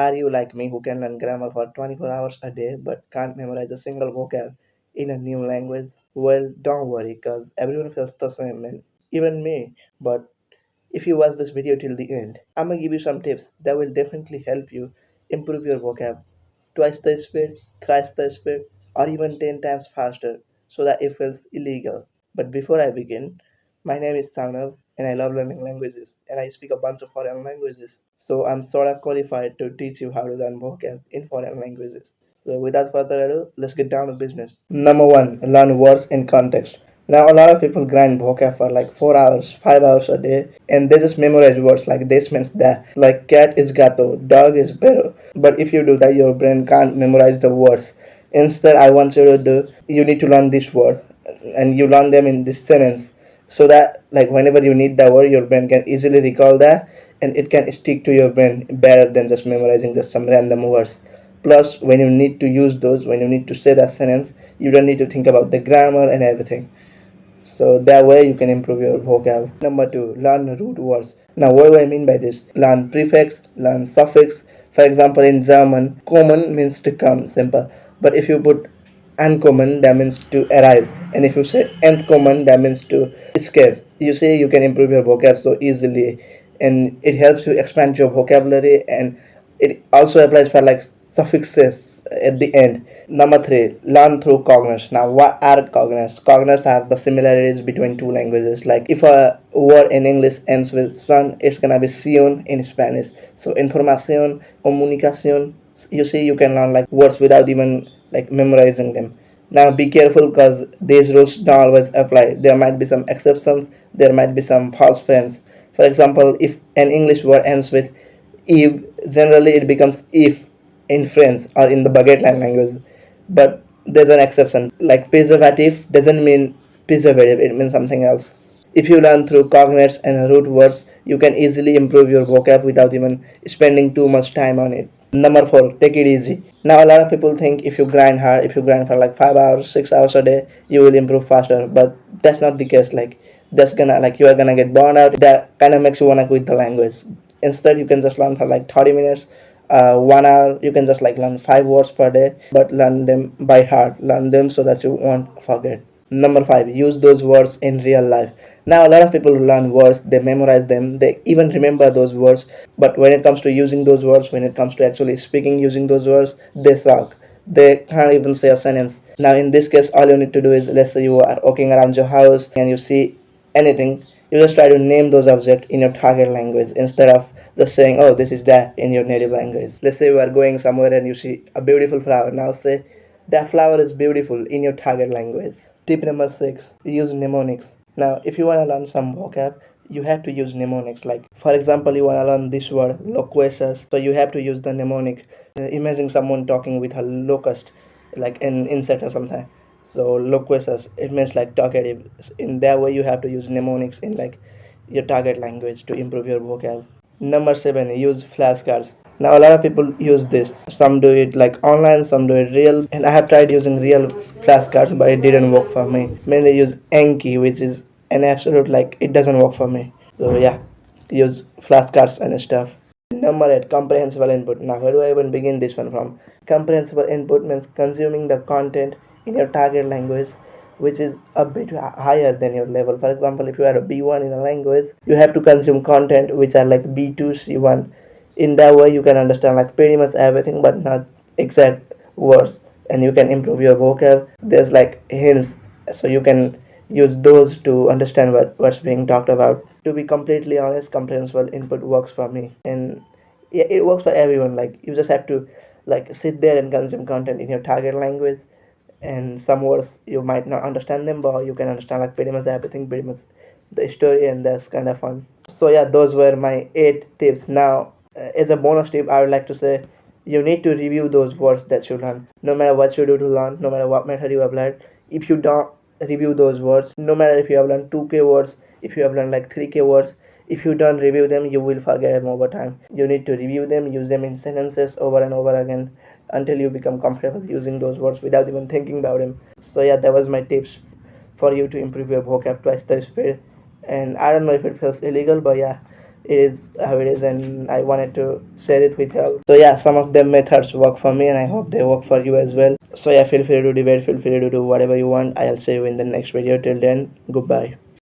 Are you like me who can learn grammar for 24 hours a day but can't memorize a single vocab in a new language? Well, don't worry because everyone feels the same, and even me. But if you watch this video till the end, I'm gonna give you some tips that will definitely help you improve your vocab twice the speed, thrice the speed, or even 10 times faster so that it feels illegal. But before I begin, my name is Sanav and I love learning languages and I speak a bunch of foreign languages. So I'm sort of qualified to teach you how to learn vocab in foreign languages. So without further ado, let's get down to business. Number one, learn words in context. Now a lot of people grind vocab for like 4 hours, 5 hours a day, and they just memorize words like this means that. Like cat is gato, dog is perro. But if you do that, your brain can't memorize the words. Instead, I want you to do. You need to learn this word, and you learn them in this sentence, so that like whenever you need that word, your brain can easily recall that, and it can stick to your brain better than just memorizing just some random words. Plus, when you need to use those, when you need to say that sentence, you don't need to think about the grammar and everything. So that way you can improve your vocab. Number two, learn root words. Now what do I mean by this? Learn prefix, learn suffix. For example, in German, kommen means to come, simple. But if you put ankommen, that means to arrive. And if you say entkommen, that means to escape. You see, you can improve your vocab so easily, and it helps you expand your vocabulary, and it also applies for like suffixes at the end. Number three, learn through cognates. Now, what are cognates? Cognates are the similarities between two languages. Like if a word in English ends with son, it's gonna be sion in Spanish. So información, comunicación. You see, you can learn like words without even like memorizing them. Now be careful because these rules don't always apply. There might be some exceptions. There might be some false friends. For example, if an English word ends with if, generally it becomes if in French or in the baguette language. But there's an exception. Like preservative doesn't mean preservative, it means something else. If you learn through cognates and root words, you can easily improve your vocab without even spending too much time on it. Number four, take it easy. Now, a lot of people think if you grind hard, if you grind for like 5 hours, 6 hours a day, you will improve faster. But that's not the case. Like, that's gonna, like, you are gonna get burned out. That kind of makes you wanna quit the language. Instead, you can just learn for like 30 minutes, 1 hour. You can just like learn 5 words per day, but learn them by heart. Learn them so that you won't forget. Number five, use those words in real life. Now, a lot of people learn words, they memorize them, they even remember those words, but when it comes to using those words, when it comes to actually speaking using those words, they suck. They can't even say a sentence. Now, in this case, all you need to do is, let's say you are walking around your house and you see anything, you just try to name those objects in your target language instead of just saying, oh, this is that in your native language. Let's say you are going somewhere and you see a beautiful flower. Now say, that flower is beautiful in your target language. Tip number six, use mnemonics. Now, if you want to learn some vocab, you have to use mnemonics. Like, for example, you want to learn this word, loquacious, so you have to use the mnemonic. Imagine someone talking with a locust, like an insect or something. So, loquacious, it means like talkative. In that way, you have to use mnemonics in like your target language to improve your vocab. Number seven, use flashcards. Now a lot of people use this. Some do it like online, some do it real. And I have tried using real flashcards, but it didn't work for me. Mainly use Enki, which is an absolute like it doesn't work for me. So yeah, use flashcards and stuff. Number eight, comprehensible input. Now where do I even begin this one from? Comprehensible input means consuming the content in your target language which is a bit higher than your level. For example, if you are a B1 in a language, you have to consume content which are like B2, C1. In that way, you can understand like pretty much everything, but not exact words, and you can improve your vocab. There's like hints, so you can use those to understand what's being talked about. To be completely honest, comprehensible input works for me, and yeah, it works for everyone. Like you just have to like sit there and consume content in your target language, and some words you might not understand them, but you can understand like pretty much everything, pretty much the story, and that's kind of fun. So yeah, those were my 8 tips. Now, as a bonus tip, I would like to say you need to review those words that you learn. No matter what you do to learn, no matter what method you applied, if you don't review those words, no matter if you have learned 2k words, if you have learned like 3k words, if you don't review them, you will forget them over time. You need to review them, use them in sentences over and over again until you become comfortable using those words without even thinking about them. So yeah, that was my tips for you to improve your vocab twice the speed. And I don't know if it feels illegal, but yeah, it is how it is, and I wanted to share it with you. So yeah, some of them methods work for me, and I hope they work for you as well. So yeah, feel free to debate, feel free to do whatever you want. I'll see you in the next video. Till then, goodbye.